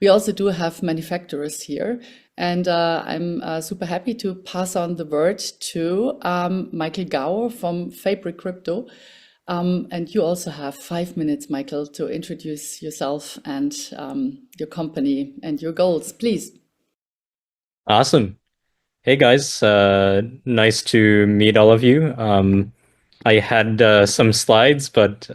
we also do have manufacturers here. And I'm super happy to pass on the word to Michael Gower from Fabric Crypto. And you also have 5 minutes, Michael, to introduce yourself and your company and your goals, please. Awesome. Hey guys, nice to meet all of you. I had some slides, but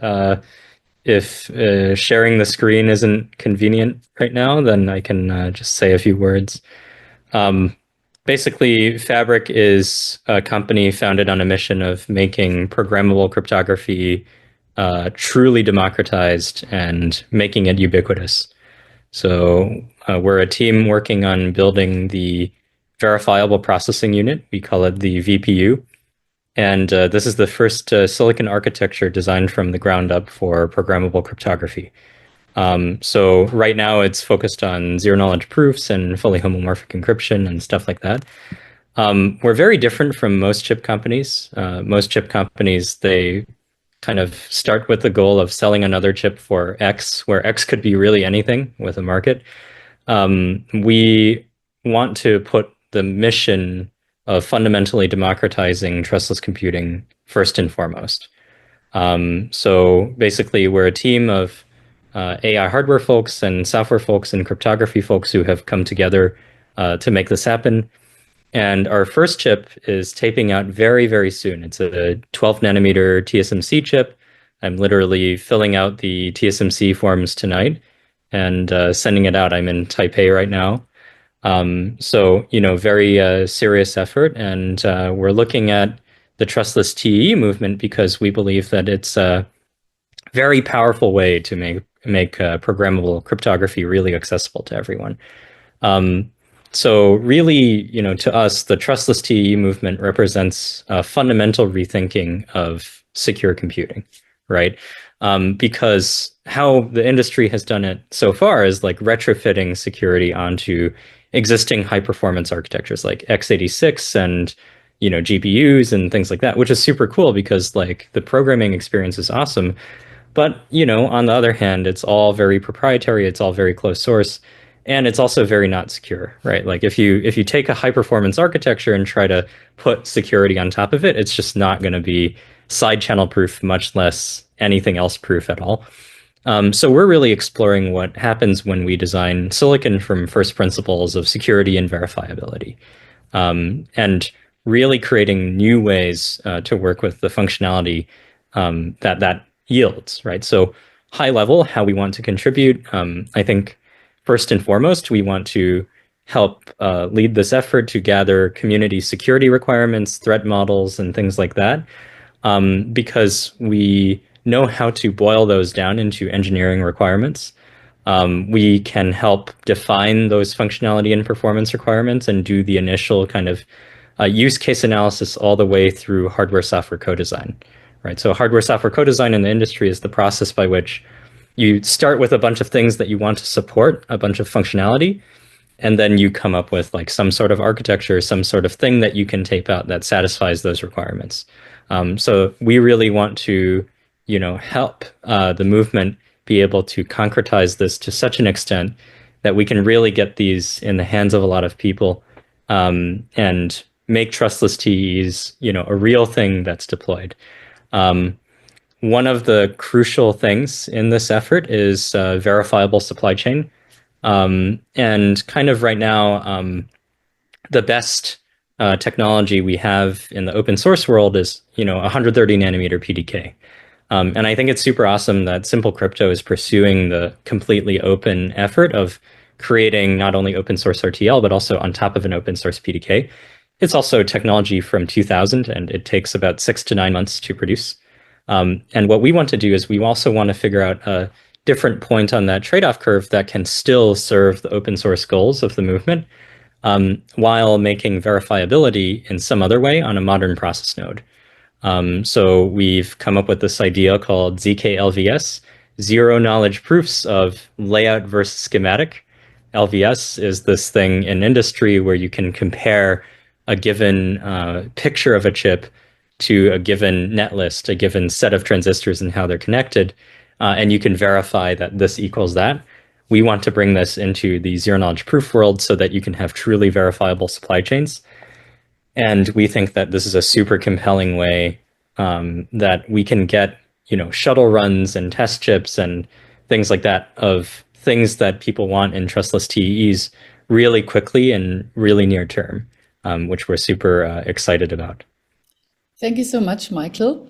if sharing the screen isn't convenient right now, then I can just say a few words. Um, Basically, Fabric is a company founded on a mission of making programmable cryptography truly democratized and making it ubiquitous. So we're a team working on building the verifiable processing unit. We call it the VPU. And this is the first silicon architecture designed from the ground up for programmable cryptography. So right now it's focused on zero knowledge proofs and fully homomorphic encryption and stuff like that. We're very different from most chip companies. Most chip companies, they kind of start with the goal of selling another chip for X, where X could be really anything with a market. We want to put the mission of fundamentally democratizing trustless computing first and foremost. So basically, we're a team of AI hardware folks and software folks and cryptography folks who have come together to make this happen. And our first chip is taping out very, very soon. It's a 12 nanometer TSMC chip. I'm literally filling out the TSMC forms tonight and sending it out. I'm in Taipei right now. Very serious effort. And we're looking at the trustless TE movement because we believe that it's a very powerful way to make programmable cryptography really accessible to everyone. Um, so really, to us, the trustless TE movement represents a fundamental rethinking of secure computing, right? Because how the industry has done it so far is like retrofitting security onto existing high performance architectures like x86 and GPUs and things like that, which is super cool because like the programming experience is awesome. But, on the other hand, it's all very proprietary, it's all very closed source, and it's also very not secure, right? Like if you take a high performance architecture and try to put security on top of it, it's just not going to be side channel proof, much less anything else proof at all. So we're really exploring what happens when we design silicon from first principles of security and verifiability, and really creating new ways to work with the functionality that yields, right? So high level, how we want to contribute. I think first and foremost, we want to help lead this effort to gather community security requirements, threat models, and things like that, because we know how to boil those down into engineering requirements. We can help define those functionality and performance requirements and do the initial kind of use case analysis all the way through hardware software co-design, right? So hardware software co-design in the industry is the process by which you start with a bunch of things that you want to support, a bunch of functionality, and then you come up with like some sort of architecture, some sort of thing that you can tape out that satisfies those requirements. So we really want to, help the movement be able to concretize this to such an extent that we can really get these in the hands of a lot of people, and make trustless TEs, a real thing that's deployed. Um, One of the crucial things in this effort is verifiable supply chain. And kind of right now, the best technology we have in the open source world is, 130 nanometer PDK. And I think it's super awesome that Simple Crypto is pursuing the completely open effort of creating not only open source RTL, but also on top of an open source PDK. It's also technology from 2000, and it takes about 6 to 9 months to produce. And what we want to do is we also want to figure out a different point on that trade-off curve that can still serve the open source goals of the movement, while making verifiability in some other way on a modern process node. So we've come up with this idea called ZK-LVS, zero knowledge proofs of layout versus schematic. LVS is this thing in industry where you can compare a given picture of a chip to a given netlist, a given set of transistors and how they're connected, and you can verify that this equals that. we want to bring this into the zero-knowledge proof world so that you can have truly verifiable supply chains. And we think that this is a super compelling way that we can get, shuttle runs and test chips and things like that of things that people want in trustless TEEs really quickly and really near term, which we're super excited about. Thank you so much, Michael.